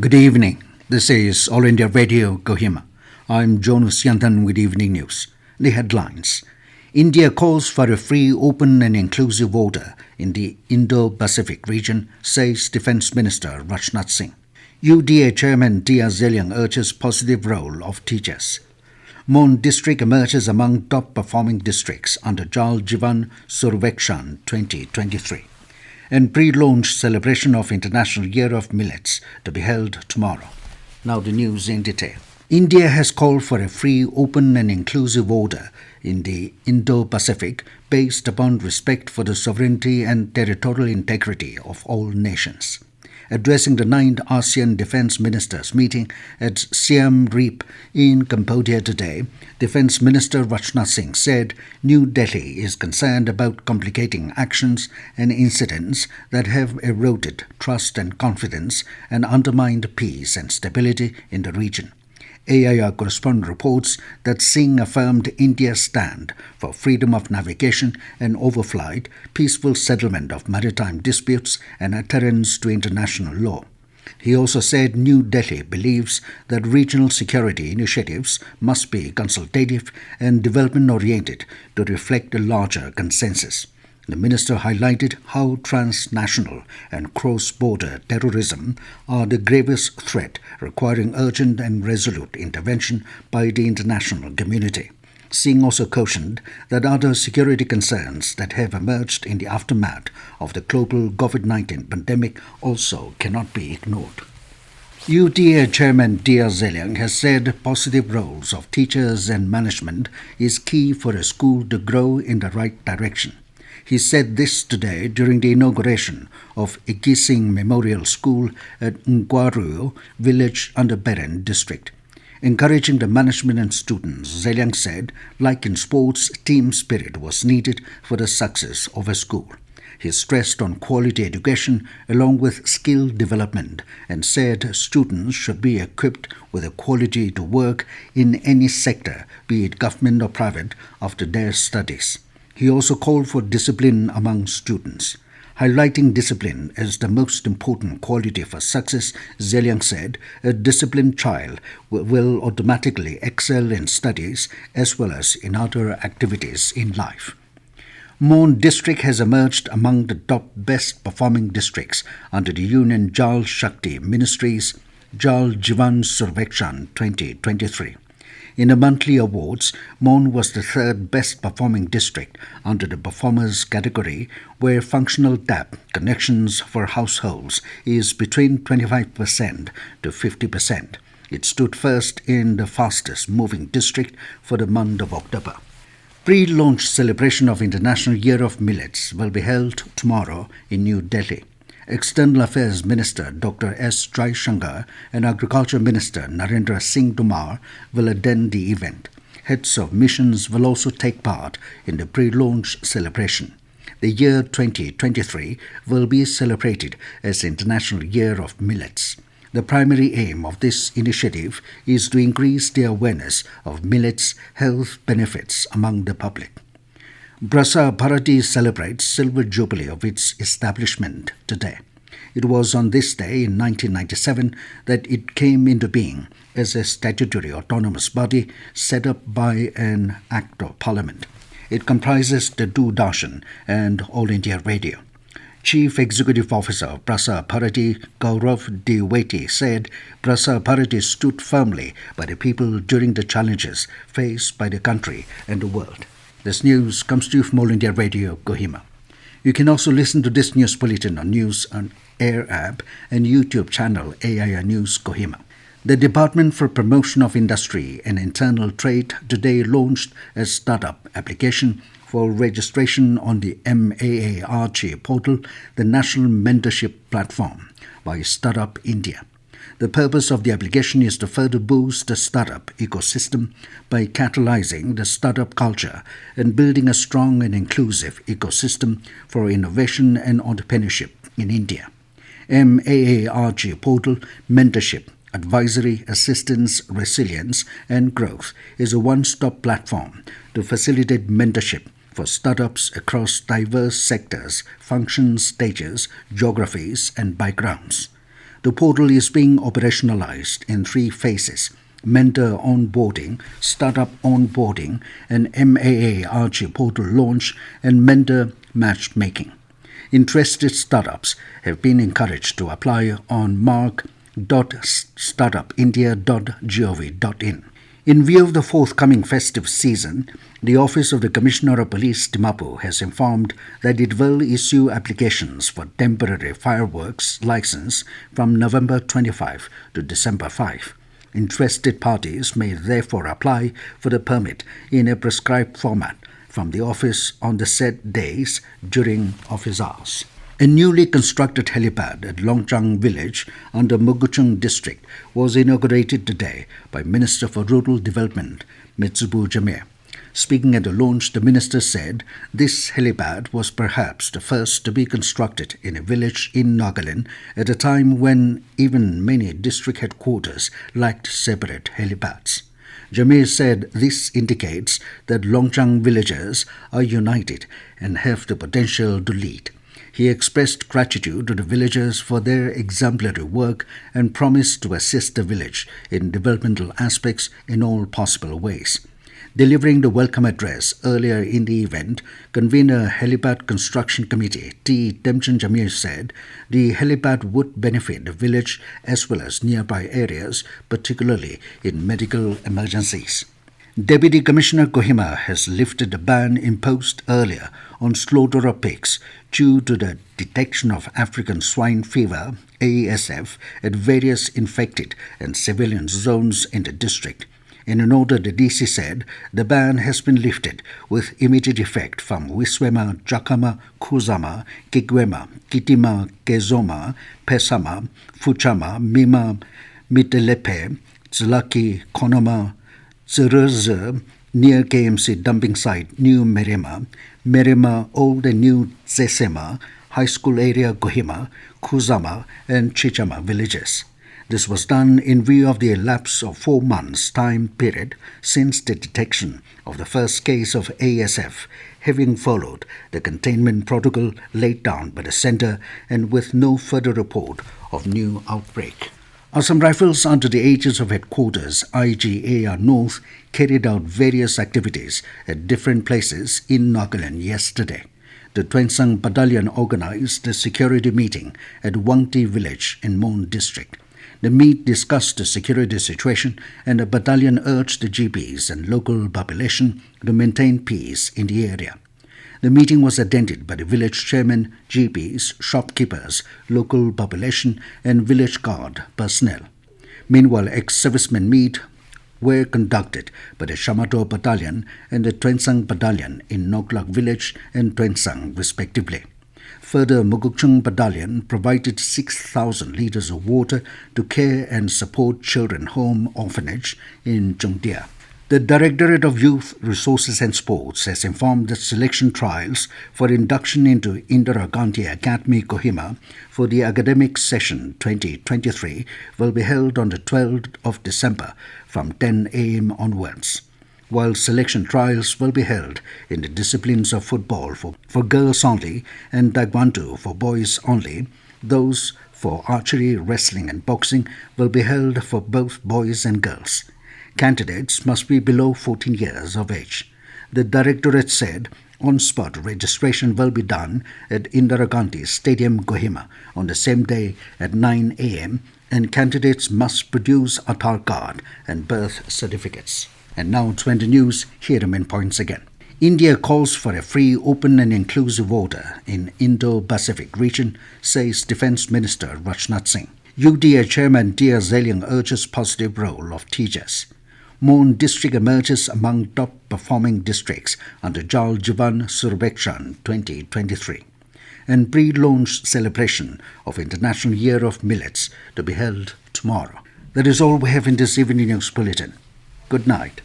Good evening. This is All India Radio, Kohima. I'm Jonas Yantan with Evening News. The headlines. India calls for a free, open and inclusive order in the Indo-Pacific region, says Defence Minister Rajnath Singh. UDA Chairman TR Zeliang urges positive role of teachers. Mon district emerges among top-performing districts under Jal Jeevan Survekshan 2023. And pre-launch celebration of International Year of Millets to be held tomorrow. Now the news in detail. India has called for a free, open and inclusive order in the Indo-Pacific based upon respect for the sovereignty and territorial integrity of all nations. Addressing the 9th ASEAN Defence Ministers meeting at Siem Reap in Cambodia today, Defence Minister Rajnath Singh said New Delhi is concerned about complicating actions and incidents that have eroded trust and confidence and undermined peace and stability in the region. AIR correspondent reports that Singh affirmed India's stand for freedom of navigation and overflight, peaceful settlement of maritime disputes and adherence to international law. He also said New Delhi believes that regional security initiatives must be consultative and development-oriented to reflect a larger consensus. The minister highlighted how transnational and cross-border terrorism are the gravest threat requiring urgent and resolute intervention by the international community. Singh also cautioned that other security concerns that have emerged in the aftermath of the global COVID-19 pandemic also cannot be ignored. UDA Chairman TR Zeliang has said positive roles of teachers and management is key for a school to grow in the right direction. He said this today during the inauguration of Igising Memorial School at Ngwaru village under Beren district. Encouraging the management and students, Zeliang said, like in sports, team spirit was needed for the success of a school. He stressed on quality education along with skill development and said students should be equipped with a quality to work in any sector, be it government or private, after their studies. He also called for discipline among students. Highlighting discipline as the most important quality for success, Zeliang said, a disciplined child will automatically excel in studies as well as in other activities in life. Mon district has emerged among the top best performing districts under the Union Jal Shakti Ministries Jal Jeevan Survekshan 2023. In the monthly awards, Mon was the third best performing district under the performers category, where functional tap connections for households is between 25% to 50%. It stood first in the fastest moving district for the month of October. Pre-launch celebration of International Year of Millets will be held tomorrow in New Delhi. External Affairs Minister Dr. S. Jaishankar and Agriculture Minister Narendra Singh Tomar will attend the event. Heads of missions will also take part in the pre-launch celebration. The year 2023 will be celebrated as International Year of Millets. The primary aim of this initiative is to increase the awareness of millets' health benefits among the public. Prasar Bharati celebrates Silver Jubilee of its establishment today. It was on this day in 1997 that it came into being as a statutory autonomous body set up by an Act of Parliament. It comprises the Doordarshan and All India Radio. Chief Executive Officer of Prasar Bharati, Gaurav Dwivedi, said Prasar Bharati stood firmly by the people during the challenges faced by the country and the world. This news comes to you from All India Radio, Kohima. You can also listen to this news bulletin on News on Air app and YouTube channel AIR News Kohima. The Department for Promotion of Industry and Internal Trade today launched a startup application for registration on the MAARG portal, the National Mentorship Platform, by Startup India. The purpose of the application is to further boost the startup ecosystem by catalyzing the startup culture and building a strong and inclusive ecosystem for innovation and entrepreneurship in India. MAARG portal mentorship, advisory, assistance, resilience and growth is a one-stop platform to facilitate mentorship for startups across diverse sectors, functions, stages, geographies and backgrounds. The portal is being operationalized in 3 phases: mentor onboarding, startup onboarding, and MAA Archie portal launch and mentor matchmaking. Interested startups have been encouraged to apply on mark.startupindia.gov.in. In view of the forthcoming festive season, the Office of the Commissioner of Police Dimapur has informed that it will issue applications for temporary fireworks license from November 25 to December 5. Interested parties may therefore apply for the permit in a prescribed format from the office on the set days during office hours. A newly constructed helipad at Longchang village under Muguchung district was inaugurated today by Minister for Rural Development, Mitsubu Jamir. Speaking at the launch, the minister said this helipad was perhaps the first to be constructed in a village in Nagaland at a time when even many district headquarters lacked separate helipads. Jamir said this indicates that Longchang villagers are united and have the potential to lead. He expressed gratitude to the villagers for their exemplary work and promised to assist the village in developmental aspects in all possible ways. Delivering the welcome address earlier in the event, convener Helipad Construction Committee T. Temchan Jamir said the helipad would benefit the village as well as nearby areas, particularly in medical emergencies. Deputy Commissioner Kohima has lifted the ban imposed earlier on slaughter of pigs due to the detection of African swine fever, ASF, at various infected and civilian zones in the district. In an order, the DC said the ban has been lifted with immediate effect from Wiswema, Jakama, Kuzama, Kigwema, Kitima, Kezoma, Pesama, Fuchama, Mima, Mitelepe, Zlaki, Konoma, Zerze, near KMC dumping site New Merima, Merima Old and New Zesema, High School area Kohima, Kuzama and Chichama villages. This was done in view of the elapse of 4 months' time period since the detection of the first case of ASF, having followed the containment protocol laid down by the centre and with no further report of new outbreak. Assam Rifles, under the aegis of Headquarters IGAR North, carried out various activities at different places in Nagaland yesterday. The Twensang Battalion organised a security meeting at Wangti village in Mon district. The meet discussed the security situation and the battalion urged the GPs and local population to maintain peace in the area. The meeting was attended by the village chairman, GPs, shopkeepers, local population and village guard personnel. Meanwhile, ex-servicemen meet were conducted by the Shamato Battalion and the Twensang Battalion in Noklak village and Twensang respectively. Further, Mugukchung Battalion provided 6,000 litres of water to care and support children home orphanage in Jungdia. The Directorate of Youth Resources and Sports has informed that selection trials for induction into Indira Gandhi Academy Kohima for the academic session 2023 will be held on the 12th of December from 10 a.m. onwards. While selection trials will be held in the disciplines of football for girls only and taekwondo for boys only, those for archery, wrestling and boxing will be held for both boys and girls. Candidates must be below 14 years of age. The Directorate said on-spot registration will be done at Indira Gandhi Stadium, Kohima on the same day at 9 a.m. and candidates must produce Aadhaar card and birth certificates. And now 20 news, here are the main points again. India calls for a free, open and inclusive order in Indo-Pacific region, says Defence Minister Rajnath Singh. UDA Chairman TR Zeliang urges positive role of teachers. Mon district emerges among top-performing districts under Jal Jeevan Survekshan 2023. And pre-launch celebration of International Year of Millets to be held tomorrow. That is all we have in this evening news bulletin. Good night.